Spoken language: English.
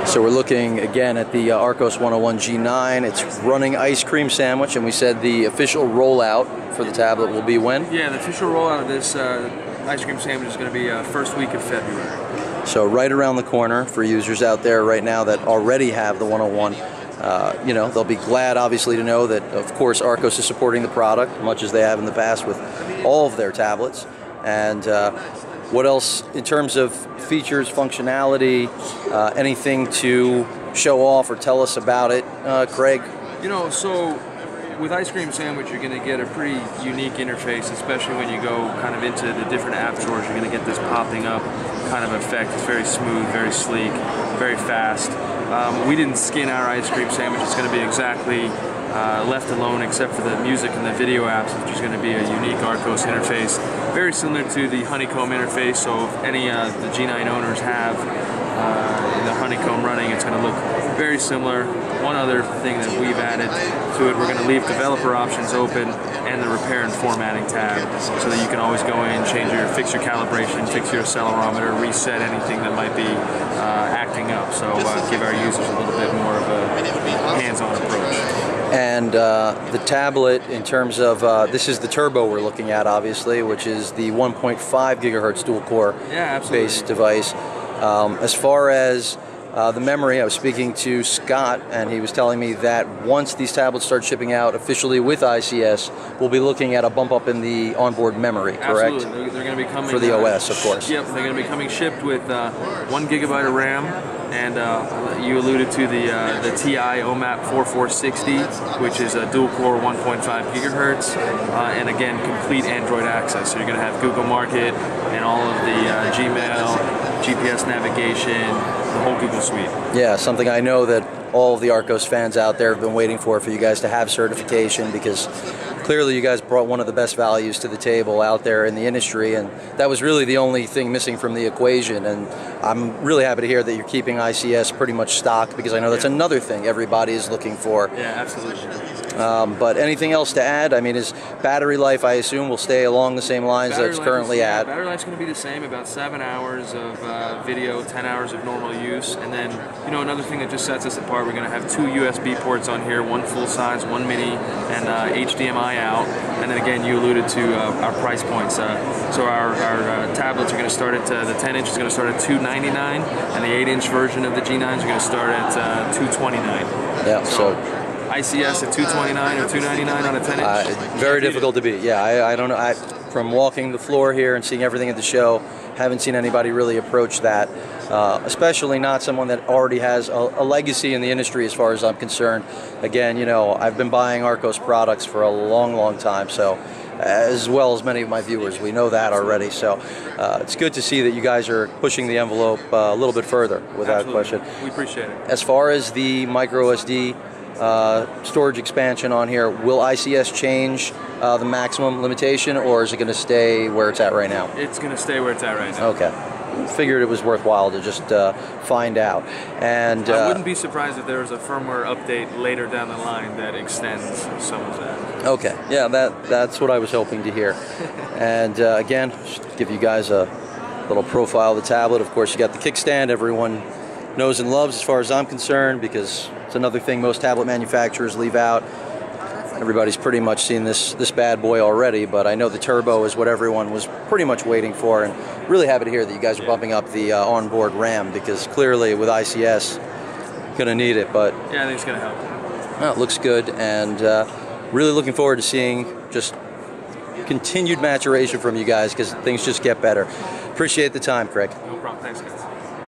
So we're looking again at the Archos 101 G9. It's running ice cream sandwich, and we said the official rollout for the tablet will be when? Yeah, the official rollout of this ice cream sandwich is going to be first week of February. So right around the corner for users out there right now that already have the 101. You know, they'll be glad obviously to know that, of course, Archos is supporting the product, much as they have in the past with all of their tablets. And what else in terms of features, functionality, anything to show off or tell us about it, Craig? You know, so with Ice Cream Sandwich, you're going to get a pretty unique interface, especially when you go kind of into the different app stores. You're going to get this popping up kind of effect. It's very smooth, very sleek, very fast. We didn't skin our Ice Cream Sandwich. It's going to be exactly left alone except for the music and the video apps, which is going to be a unique Archos interface. Very similar to the Honeycomb interface, so if any the G9 owners have the Honeycomb running, it's going to look very similar. One other thing that we've added to it, we're going to leave developer options open and the repair and formatting tab so that you can always go in, fix your calibration, fix your accelerometer, reset anything that might be acting up. So give our users a little bit more of a hands-on approach. And the tablet, in terms of, this is the turbo we're looking at, obviously, which is the 1.5 gigahertz dual-core based device. As far as the memory, I was speaking to Scott, and he was telling me that once these tablets start shipping out officially with ICS, we'll be looking at a bump up in the onboard memory, correct? Absolutely. They're going to be coming for the OS, of course. Yep, they're going to be coming shipped with 1 gigabyte of RAM, and you alluded to the TI OMAP 4460, which is a dual-core 1.5 gigahertz, and again, complete Android access. So you're going to have Google Market and all of the Gmail, GPS navigation, the whole Google suite. Yeah, something I know that all of the Archos fans out there have been waiting for you guys to have certification, because clearly you guys brought one of the best values to the table out there in the industry, and that was really the only thing missing from the equation. And I'm really happy to hear that you're keeping ICS pretty much stocked, because I know that's another thing everybody is looking for. Yeah, absolutely. But anything else to add? I mean, is battery life, I assume, will stay along the same lines that it's currently at? Battery life's going to be the same, about 7 hours of video, 10 hours of normal use. And then, you know, another thing that just sets us apart, we're going to have 2 USB ports on here, 1 full size, 1 mini, and HDMI out. And then again, you alluded to our price points. So our tablets are going to start at, the 10-inch is going to start at $299, and the 8-inch version of the G9s are going to start at $229. Yeah, so ICS at $229 or $299 on a 10-inch? Very difficult to beat. Yeah, I don't know. From walking the floor here and seeing everything at the show, haven't seen anybody really approach that, especially not someone that already has a legacy in the industry as far as I'm concerned. Again, you know, I've been buying Archos products for a long, long time, so as well as many of my viewers, we know that already. So it's good to see that you guys are pushing the envelope a little bit further, without question. We appreciate it. As far as the micro SD storage expansion on here, will ICS change the maximum limitation, or is it going to stay where it's at right now? It's going to stay where it's at right now. Okay. Figured it was worthwhile to just find out. And I wouldn't be surprised if there was a firmware update later down the line that extends some of that. Okay. Yeah, that's what I was hoping to hear. And again, just give you guys a little profile of the tablet. Of course, you got the kickstand everyone knows and loves as far as I'm concerned, because it's another thing most tablet manufacturers leave out. Everybody's pretty much seen this bad boy already, but I know the turbo is what everyone was pretty much waiting for, and really happy to hear that you guys are bumping up the onboard RAM, because clearly with ICS, going to need it. But yeah, I think it's going to help. Well, it looks good, and really looking forward to seeing just continued maturation from you guys, because things just get better. Appreciate the time, Craig. No problem. Thanks, guys.